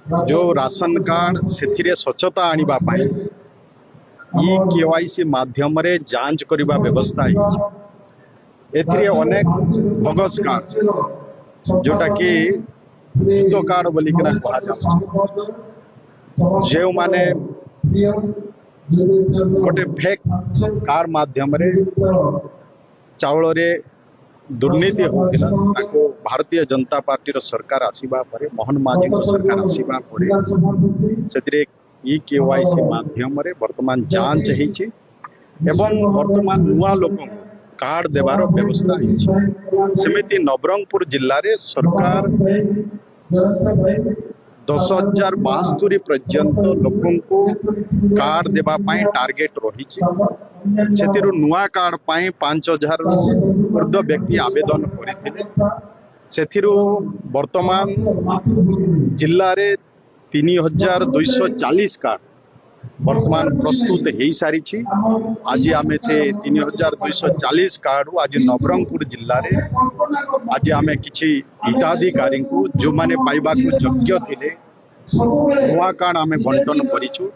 जो ration card से स्वच्छता आनिबा पाई ई केवाईसी माध्यम रे जांच करिबा व्यवस्था एथिरे अनेक भगस कार्ड जोटा कि हित कार्ड बोली किना कहा जाउछ जे माने गोटे फेक कार्ड माध्यम रे चावल रे दुर्नीति होता भारतीय जनता पार्टी रो सरकार आसीबा परे मोहन माझी को सरकार आसीबा परे सेतिरे ई केवाईसी माध्यम रे वर्तमान जांच हेछि एवं वर्तमान नुआ लोक कार्ड देवार व्यवस्था हेछि सेमिति नवरंगपुर जिल्ला रे सरकार 10,072 पर्यंत लोकन को कार्ड देवा पाई टार्गेट रही से नुआ कार्ड पाई 5,000 ऊर्ध्व व्यक्ति आवेदन करते वर्तमान जिल्ला रे 3,240 कार्ड वर्तमान प्रस्तुत हो सारी आज आम से 3,240 कार्ड आज नवरंगपुर जिल्ला रे आज आम किसी हिताधिकारी को जो माने पाइबा योग्य थे नुआ कार्ड आम बंटन करिछु।